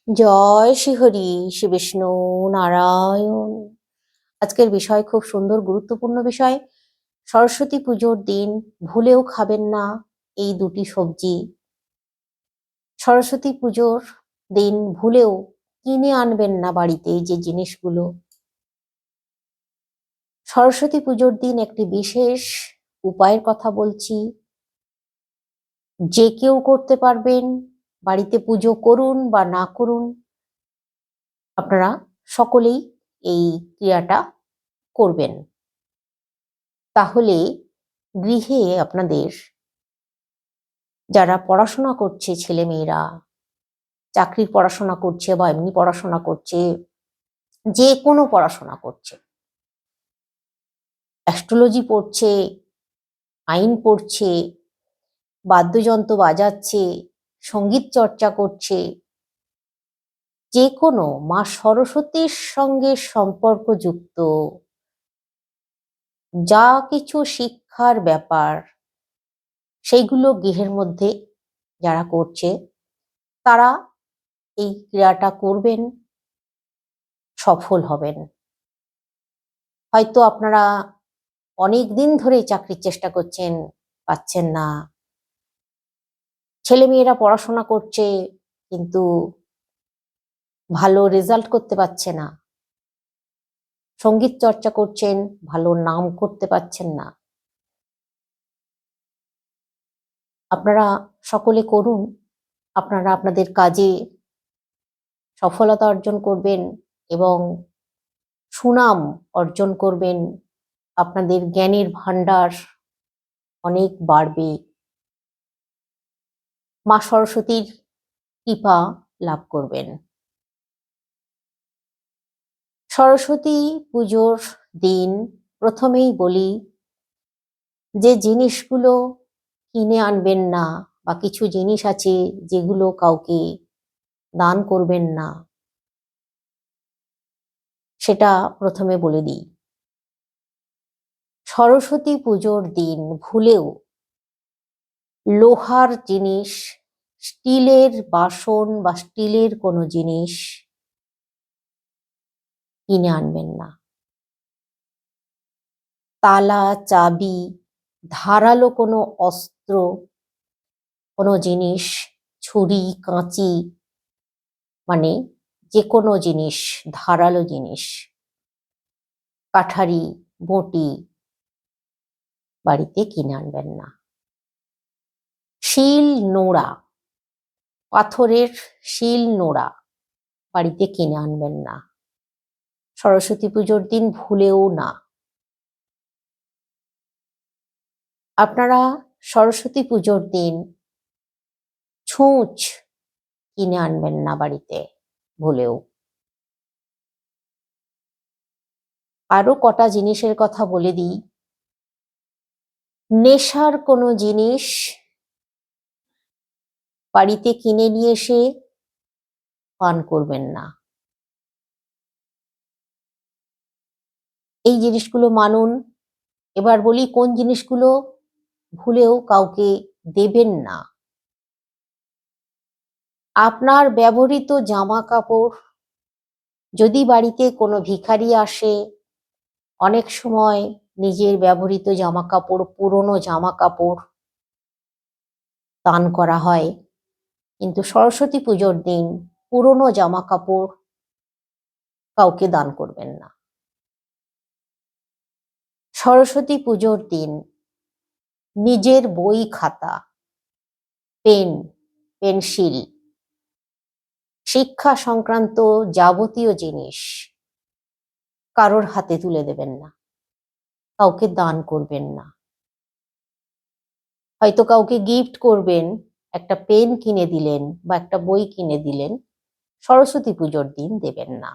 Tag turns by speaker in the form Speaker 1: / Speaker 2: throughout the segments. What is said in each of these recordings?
Speaker 1: জয় শ্রীহরি শ্রী বিষ্ণু নারায়ণ। আজকের বিষয় খুব সুন্দর, গুরুত্বপূর্ণ বিষয়। সরস্বতী পুজোর দিন ভুলেও খাবেন না এই দুটি সবজি। সরস্বতী পুজোর দিন ভুলেও কিনে আনবেন না বাড়িতে এই যে জিনিসগুলো। সরস্বতী পুজোর দিন একটি বিশেষ উপায়ের কথা বলছি, যে কেউ করতে পারবেন। বাড়িতে পুজো করুন বা না করুন, আপনারা সকলেই এই ক্রিয়াটা করবেন। তাহলে গৃহে আপনাদের যারা পড়াশোনা করছে, ছেলে মেয়েরা চাকরির পড়াশোনা করছে বা এমনি পড়াশোনা করছে, যে কোনো পড়াশোনা করছে, অ্যাস্ট্রোলজি পড়ছে, আইন পড়ছে, বাদ্যযন্ত্র বাজাচ্ছে, সঙ্গীত চর্চা করছে, যে কোনো মা সরস্বতীর সঙ্গে সম্পর্কযুক্ত যা কিছু শিক্ষার ব্যাপার, সেইগুলো গৃহের মধ্যে যারা করছে তারা এই ক্রিয়াটা করবেন, সফল হবেন। হয়তো আপনারা অনেক দিন ধরে চাকরির চেষ্টা করছেন, পাচ্ছেন না। ছেলে মেয়েরা পড়াশোনা করছে কিন্তু ভালো রেজাল্ট করতে পারছে না। সঙ্গীত চর্চা করছেন, ভালো নাম করতে পারছেন না। আপনারা সকলে করুন, আপনারা আপনাদের কাজে সফলতা অর্জন করবেন এবং সুনাম অর্জন করবেন। আপনাদের জ্ঞানের ভান্ডার অনেক বাড়বে, মা সরস্বতীর কৃপা লাভ করবেন। সরস্বতী পুজোর দিন প্রথমেই বলি যে জিনিসগুলো কিনে আনবেন না, বা কিছু জিনিস আছে যেগুলো কাউকে দান করবেন না, সেটা প্রথমে বলে দিই। সরস্বতী পুজোর দিন ভুলেও লোহার জিনিস, স্টিলের বাসন বা স্টিলের কোনো জিনিস কিনে আনবেন না। তালা, চাবি, ধারালো কোনো অস্ত্র, কোনো জিনিস, ছুরি, কাঁচি, মানে যে কোনো জিনিস, ধারালো জিনিস, কাঠারি, বঁটি বাড়িতে কিনে আনবেন না। শিল নোড়া, পাথরের শিল নোড়া বাড়িতে কিনে আনবেন না সরস্বতী পুজোর দিন, ভুলেও না। আপনারা সরস্বতী পুজোর দিন ছুঁচ কিনে আনবেন না বাড়িতে, ভুলেও। আরো কটা জিনিসের কথা বলে দিই। নেশার কোনো জিনিস বাড়িতে কিনে নিয়ে এসে পান করবেন না। এই জিনিসগুলো মানুন। এবার বলি কোন জিনিসগুলো ভুলেও কাউকে দেবেন না। আপনার ব্যবহৃত জামা কাপড়, যদি বাড়িতে কোনো ভিখারি আসে, অনেক সময় নিজের ব্যবহৃত জামা কাপড়, পুরনো জামা কাপড় দান করা হয়, কিন্তু সরস্বতী পুজোর দিন পুরনো জামা কাপড় কাউকে দান করবেন না। সরস্বতী পুজোর দিন নিজের বই খাতা, পেন, পেন্সিল, শিক্ষা সংক্রান্ত যাবতীয় জিনিস কারোর হাতে তুলে দেবেন না, কাউকে দান করবেন না। হয়তো কাউকে গিফট করবেন, একটা পেন কিনে দিলেন বা একটা বই কিনে দিলেন, সরস্বতী পুজোর দিন দেবেন না,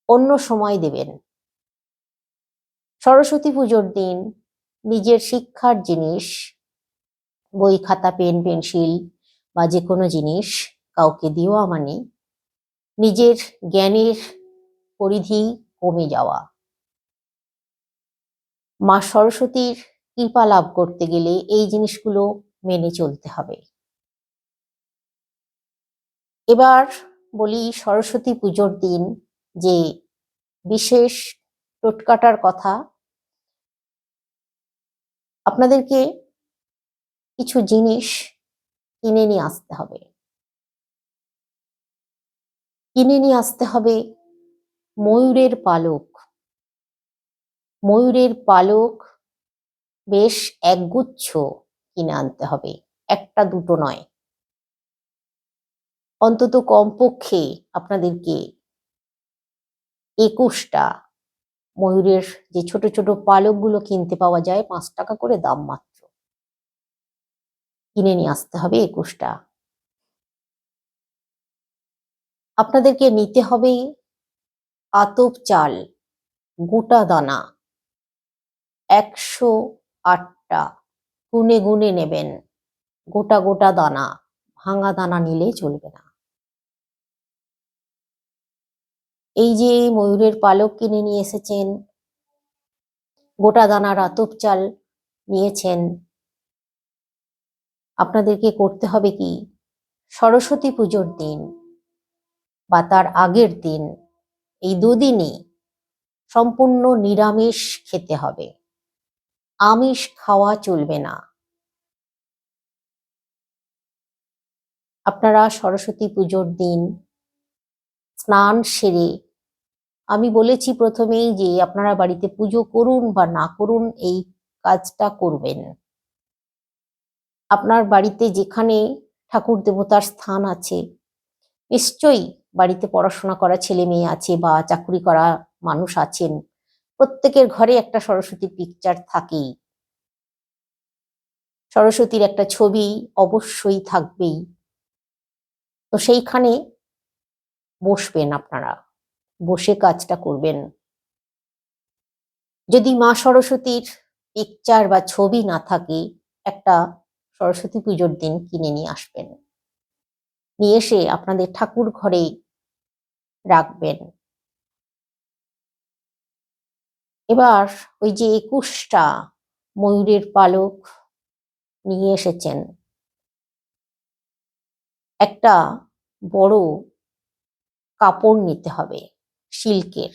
Speaker 1: অন্য সময় দেবেন। সরস্বতী পুজোর দিন নিজের শিক্ষার জিনিস, বই খাতা, পেন, পেন্সিল বা যে কোনো জিনিস কাউকে দেওয়া মানে নিজের জ্ঞানের পরিধি কমে যাওয়া। মা সরস্বতীর কৃপা লাভ করতে গেলে এই জিনিসগুলো মেনে চলতে হবে। এবার বলি সরস্বতী পুজোর দিন যে বিশেষ টোটকাটার কথা। আপনাদেরকে কিছু জিনিস কিনে নিয়ে আসতে হবে। কিনে নিয়ে আসতে হবে ময়ূরের পালক। ময়ূরের পালক বেশ একগুচ্ছ কিনে আনতে হবে, একটা দুটো নয়। অন্তত কমপক্ষে আপনাদেরকে 21টা ময়ূরের যে ছোট ছোট পালকগুলো কিনতে পাওয়া যায়, 5 টাকা করে দাম মাত্র, কিনে নিয়ে আসতে হবে 21টা। আপনাদেরকে নিতে হবে আতপ চাল, গোটা দানা 108টা, গুনে গুনে নেবেন। গোটা গোটা দানা, ভাঙা দানা নিলে চলবে না। এই যে ময়ূরের পালক কিনে নিয়ে এসেছেন, গোটা দানার আতপ চাল নিয়েছেন, আপনাদেরকে করতে হবে কি, সরস্বতী পুজোর দিন বা তার আগের দিন, এই দুদিনই সম্পূর্ণ নিরামিষ খেতে হবে। আমিষ খাওয়া চলবে না। আপনারা সরস্বতী পুজোর দিন স্নান সেরে, আমি বলেছি প্রথমেই যে আপনারা বাড়িতে পুজো করুন বা না করুন, এই কাজটা করবেন। আপনার বাড়িতে যেখানে ঠাকুর দেবতার স্থান আছে, নিশ্চয়ই বাড়িতে পড়াশোনা করা ছেলে মেয়ে আছে বা চাকরি করা মানুষ আছেন, প্রত্যেকের ঘরে একটা সরস্বতীর পিকচার থাকেই। সরস্বতীর একটা ছবি অবশ্যই থাকবেই। তো সেইখানে বসবেন, আপনারা বসে কাজটা করবেন। যদি মা সরস্বতীর পিকচার বা ছবি না থাকে, একটা সরস্বতী পুজোর দিন কিনে নিয়ে আসবেন, নিয়ে এসে আপনাদের ঠাকুর ঘরে রাখবেন। এবার ওই যে 21টা ময়ূরের পালক নিয়ে এসেছেন, একটা বড় কাপড় নিতে হবে সিল্কের।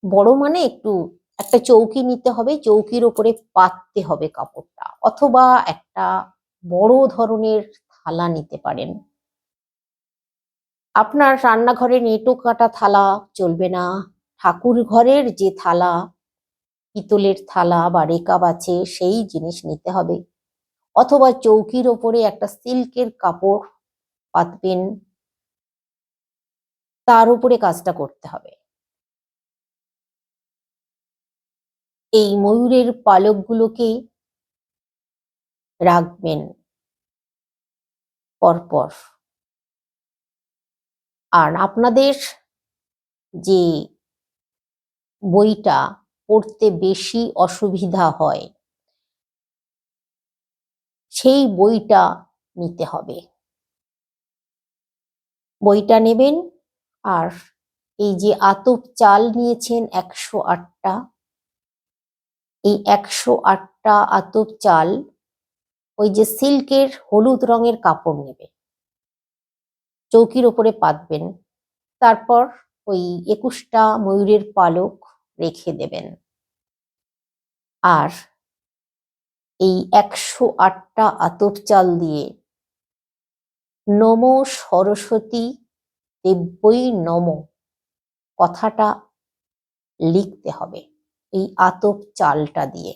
Speaker 1: বড় মানে একটু, একটা চৌকি নিতে হবে, চৌকির ওপরে পাততে হবে কাপড়টা, অথবা একটা বড় ধরনের থালা নিতে পারেন। আপনার রান্নাঘরে এঁটো কাটা থালা চলবে না, ঠাকুর ঘরের যে থালা, পিতলের থালা বা রেকাব আছে, সেই জিনিস নিতে হবে। অথবা চৌকির ওপরে একটা সিল্কের কাপড় পাতবেন, তার উপরে কাজটা করতে হবে। এই ময়ূরের পালকগুলোকে রাখবেন পরপর। আর আপনাদের যে বইটা পড়তে বেশি অসুবিধা হয়, সেই বইটা নিতে হবে। বইটা নেবেন। আর এই যে আতপ চাল নিয়েছেন 108টা, এই 108টা আতপ চাল ওই যে সিল্কের হলুদ রঙের কাপড় নেবে, চৌকির ওপরে পাতবেন। তারপর ওই 21টা ময়ূরের পালক রেখে দেবেন। আর এই 108টা আতপ চাল দিয়ে নমো সরস্বতী দেব্যই নমঃ কথাটা লিখতে হবে এই আতপ চালটা দিয়ে।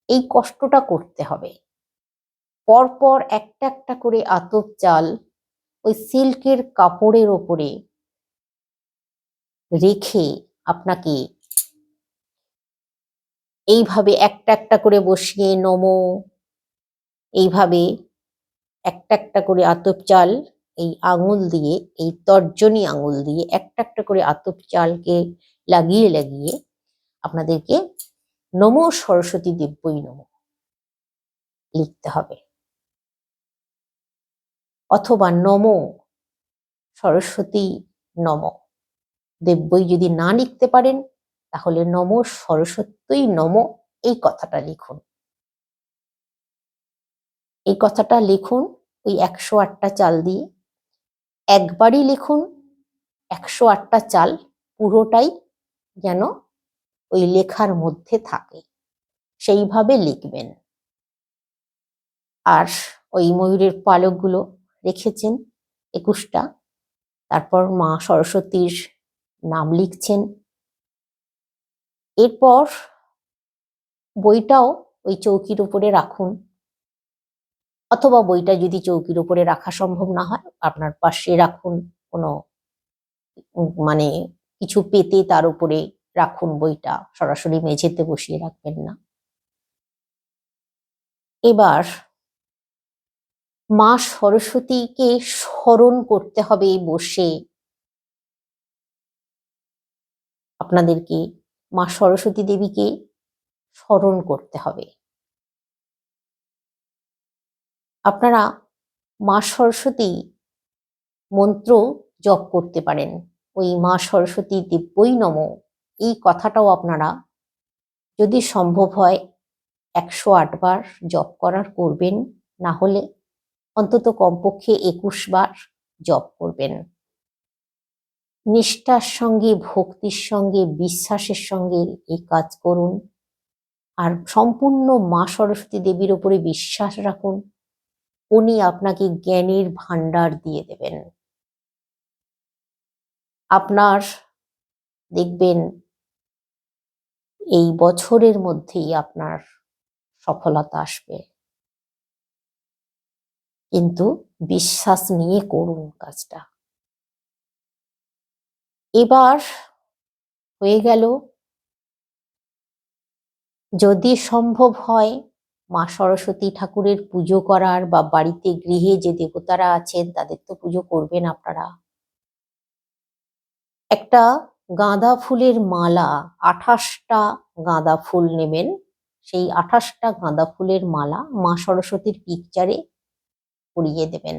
Speaker 1: এই কষ্টটা করতে হবে। পরপর একটা একটা করে আতপ চাল ওই সিল্কের কাপড়ের ওপরে রেখে আপনাকে এইভাবে একটা একটা করে বসিয়ে নমো, এইভাবে একটা একটা করে আতপ চাল এই আঙুল দিয়ে, এই তর্জনী আঙুল দিয়ে একটা একটা করে আতপ চালকে লাগিয়ে লাগিয়ে আপনাদেরকে নমো সরস্বতী দেব্যই নমঃ লিখতে হবে। অথবা নমো সরস্বতী নমঃ দেব্যই যদি না লিখতে পারেন, তাহলে নমো সরস্বতী নমঃ এই কথাটা লিখুন। এই কথাটা লিখুন ওই 108টা চাল দিয়ে। একবারই লিখুন 108টা চাল, পুরোটাই যেন ওই লেখার মধ্যে থাকে, সেইভাবে লিখবেন। আর ওই ময়ূরের পালকগুলো রেখেছেন 21টা, তারপর মা সরস্বতীর নাম লিখছেন। এরপর বইটাও ওই চৌকির উপরে রাখুন, অথবা বইটা যদি চৌকির উপরে রাখা সম্ভব না হয় আপনার পাশে রাখুন, কোনো মানে কিছু পেতে তার উপরে রাখুন, বইটা সরাসরি মেঝেতে বসিয়ে রাখবেন না। এবার মা সরস্বতীকে স্মরণ করতে হবে বসে। আপনাদেরকে মা সরস্বতী দেবীকে স্মরণ করতে হবে। আপনারা মা সরস্বতী মন্ত্র জপ করতে পারেন। ওই মা সরস্বতী দিব্যই নমঃ এই কথাটাও আপনারা যদি সম্ভব হয় 108 বার জপ করার করবেন, না হলে অন্তত কমপক্ষে 21 বার জপ করবেন। নিষ্ঠার সঙ্গে, ভক্তির সঙ্গে, বিশ্বাসের সঙ্গে এই কাজ করুন। আর সম্পূর্ণ মা সরস্বতী দেবীর উপরে বিশ্বাস রাখুন, উনি আপনাকে জ্ঞানের ভান্ডার দিয়ে দেবেন। আপনার দেখবেন এই বছরের মধ্যেই আপনার সফলতা আসবে, কিন্তু বিশ্বাস নিয়ে করুন কাজটা। এবার হয়ে গেল, যদি সম্ভব হয় মা সরস্বতী ঠাকুরের পুজো করার, বা বাড়িতে গৃহে যে দেবতারা আছেন তাদের তো পুজো করবেন আপনারা। একটা গাঁদা ফুলের মালা, 28টা গাঁদা ফুল নেবেন, সেই 28টা গাঁদা ফুলের মালা মা সরস্বতীর পিকচারে পরিয়ে দেবেন।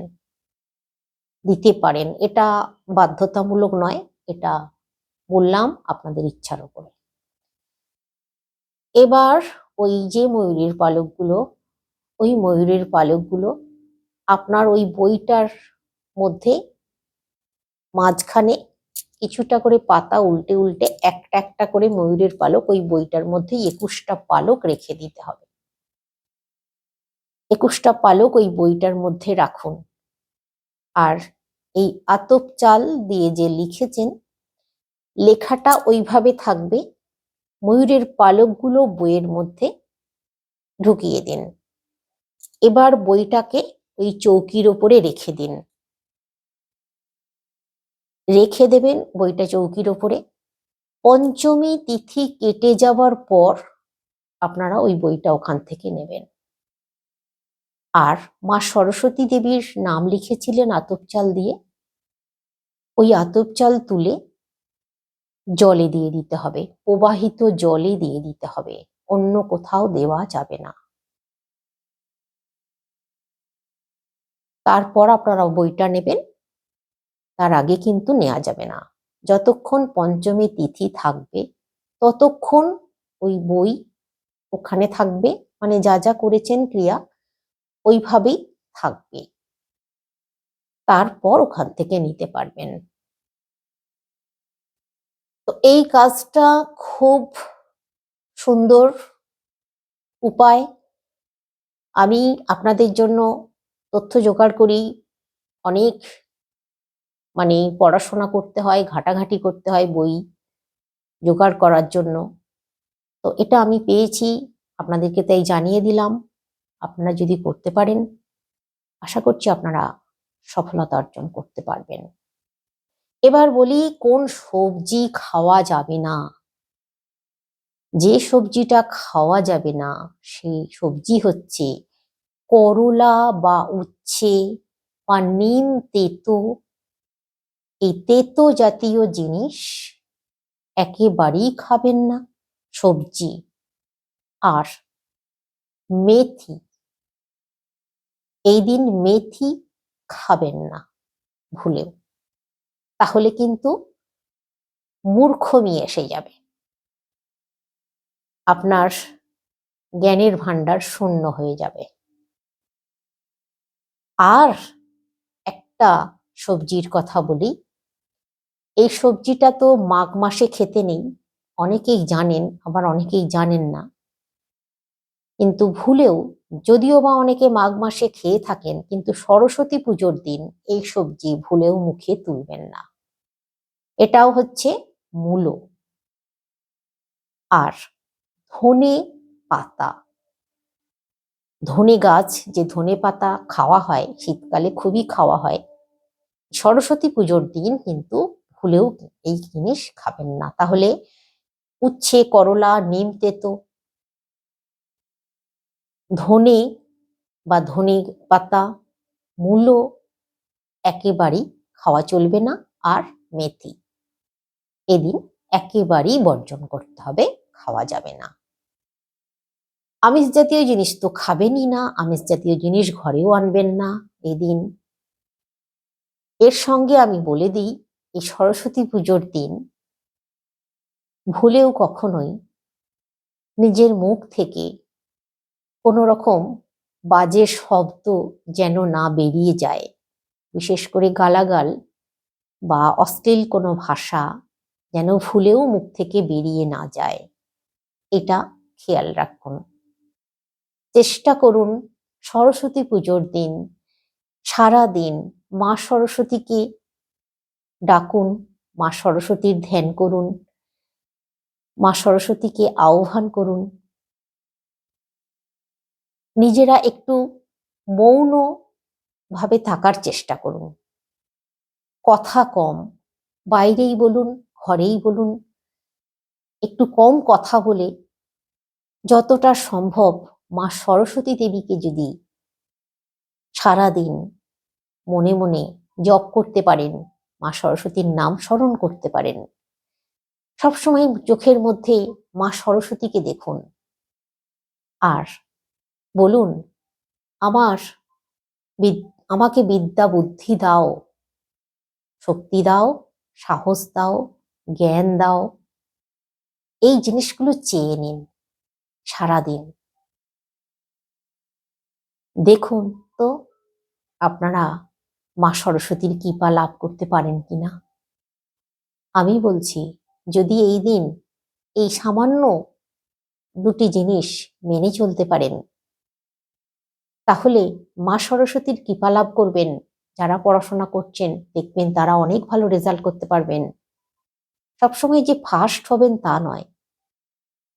Speaker 1: দিতে পারেন, এটা বাধ্যতামূলক নয়, এটা বললাম আপনাদের ইচ্ছার উপরে। এবার ওই যে ময়ূরের পালকগুলো, ওই ময়ূরের পালকগুলো আপনার ওই বইটার মধ্যে মাঝখানে কিছুটা করে পাতা উল্টে উল্টে একটা একটা করে ময়ূরের পালক ওই বইটার মধ্যে 21টা পালক রেখে দিতে হবে। 21টা পালক ওই বইটার মধ্যে রাখুন। আর এই আতপ চাল দিয়ে যে লিখেছেন, লেখাটা ওইভাবে থাকবে, ময়ূরের পালকগুলো বইয়ের মধ্যে ঢুকিয়ে দিন। এবার বইটাকে ওই চৌকির ওপরে রেখে দিন, রেখে দেবেন বইটা চৌকির ওপরে। পঞ্চমী তিথি কেটে যাবার পর আপনারা ওই বইটা ওখান থেকে নেবেন। আর মা সরস্বতী দেবীর নাম লিখেছিলেন আতপ চাল দিয়ে, ওই আতপ চাল তুলে জলে দিয়ে দিতে হবে, প্রবাহিত জলে দিয়ে দিতে হবে, অন্য কোথাও দেওয়া যাবে না। তারপর আপনারা বইটা নেবেন, তার আগে কিন্তু নেওয়া যাবে না। যতক্ষণ পঞ্চমী তিথি থাকবে ততক্ষণ ওই বই ওখানে থাকবে, মানে যা যা করেছেন ক্রিয়া ওইভাবেই থাকবে, তারপর ওখান থেকে নিতে পারবেন। তো এই কাজটা খুব সুন্দর উপায়। আমি আপনাদের জন্য তথ্য জোগাড় করি, অনেক মানে পড়াশোনা করতে হয়, ঘাটাঘাটি করতে হয় বই জোগাড় করার জন্য। তো এটা আমি পেয়েছি, আপনাদেরকে তাই জানিয়ে দিলাম। আপনারা যদি করতে পারেন, আশা করছি আপনারা সফলতা অর্জন করতে পারবেন। এবার বলি কোন সবজি খাওয়া যাবে না। যে সবজিটা খাওয়া যাবে না সেই সবজি হচ্ছে করলা বা উচ্ছে বা নিম তেতো। এই তেতো জাতীয় জিনিস একেবারেই খাবেন না সবজি। আর মেথি, এই দিন মেথি খাবেন না ভুলেও, তাহলে কিন্তু মূর্খমি এসে যাবে, আপনার জ্ঞানের ভান্ডার শূন্য হয়ে যাবে। আর একটা সবজির কথা বলি। এই সবজিটা তো মাঘ মাসে খেতে নেই, অনেকেই জানেন আবার অনেকেই জানেন না। কিন্তু ভুলেও, যদিও বা অনেকে মাঘ মাসে খেয়ে থাকেন, কিন্তু সরস্বতী পুজোর দিন এই সবজি ভুলেও মুখে তুলবেন না। এটাও হচ্ছে মূলো। আর ধনে পাতা, ধনে গাছ, যে ধনে পাতা খাওয়া হয় শীতকালে, খুবই খাওয়া হয়। সরস্বতী পুজোর দিন কিন্তু ভুলেও এই জিনিস খাবেন না, তাহলে উচ্ছে, করলা, নিম তেতো, ধনে বা ধনে পাতা, মূলো একেবারেই খাওয়া চলবে না। আর মেথি এদিন একেবারেই বর্জন করতে হবে, খাওয়া যাবে না। আমিষ জাতীয় জিনিস তো খাবেনই না, আমিষ জাতীয় জিনিস ঘরেও আনবেন না এদিন। এর সঙ্গে আমি বলে দিই, এই সরস্বতী পুজোর দিন ভুলেও কখনোই নিজের মুখ থেকে কোনো রকম বাজে শব্দ যেন না বেরিয়ে যায়, বিশেষ করে গালাগাল বা অশ্লীল কোনো ভাষা যেন ভুলেও মুখ থেকে বেরিয়ে না যায়, এটা খেয়াল রাখুন। চেষ্টা করুন সরস্বতী পুজোর দিন সারা দিন মা সরস্বতীকে ডাকুন, মা সরস্বতীর ধ্যান করুন, মা সরস্বতীকে আহ্বান করুন। নিজেরা একটু মৌন ভাবে থাকার চেষ্টা করুন, কথা কম, বাইরেই বলুন ঘরেই বলুন, একটু কম কথা বলে যতটা সম্ভব মা সরস্বতী দেবীকে যদি সারাদিন মনে মনে জপ করতে পারেন, মা সরস্বতীর নাম স্মরণ করতে পারেন, সবসময় চোখের মধ্যে মা সরস্বতীকে দেখুন আর বলুন, আমার আমাকে বিদ্যা বুদ্ধি দাও, শক্তি দাও, সাহস দাও, জ্ঞান দাও। এই জিনিসগুলো চেয়ে নিন সারাদিন। দেখুন তো আপনারা মা সরস্বতীর কৃপা লাভ করতে পারেন কিনা। আমি বলছি, যদি এই দিন এই সামান্য দুটি জিনিস মেনে চলতে পারেন, তাহলে মা সরস্বতীর কৃপা লাভ করবেন। যারা পড়াশোনা করছেন দেখবেন তারা অনেক ভালো রেজাল্ট করতে পারবেন। সবসময় যে ফার্স্ট হবেন তা নয়,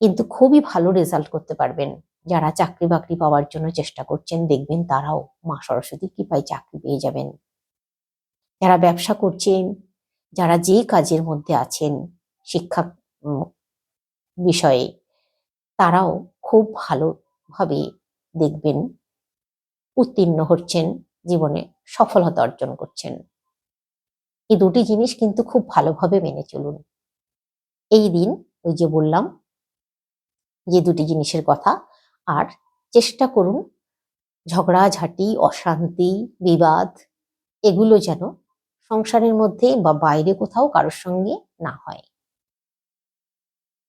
Speaker 1: কিন্তু খুবই ভালো রেজাল্ট করতে পারবেন। যারা চাকরি বাকরি পাওয়ার জন্য চেষ্টা করছেন দেখবেন তারাও মা সরস্বতীর কৃপায় চাকরি পেয়ে যাবেন। যারা ব্যবসা করছেন, যারা যে কাজের মধ্যে আছেন শিক্ষা বিষয়ে, তারাও খুব ভালোভাবে দেখবেন উত্তীর্ণ হচ্ছেন, জীবনে সফলতা অর্জন করছেন। এই দুটি জিনিস কিন্তু খুব ভালোভাবে মেনে চলুন। এই দিন ওই যে বললাম যে দুটি জিনিসের কথা, আর চেষ্টা করুন ঝগড়াঝাটি, অশান্তি, বিবাদ এগুলো যেন সংসারের মধ্যে বা বাইরে কোথাও কারোর সঙ্গে না হয়,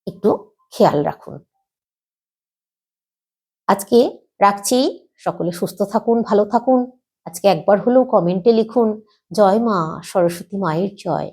Speaker 1: একটু খেয়াল রাখুন। আজকে রাখছি, সকলে সুস্থ থাকুন, ভালো থাকুন। আজকে একবার হলেও কমেন্টে লিখুন, জয় মা সরস্বতী মায়ের জয়।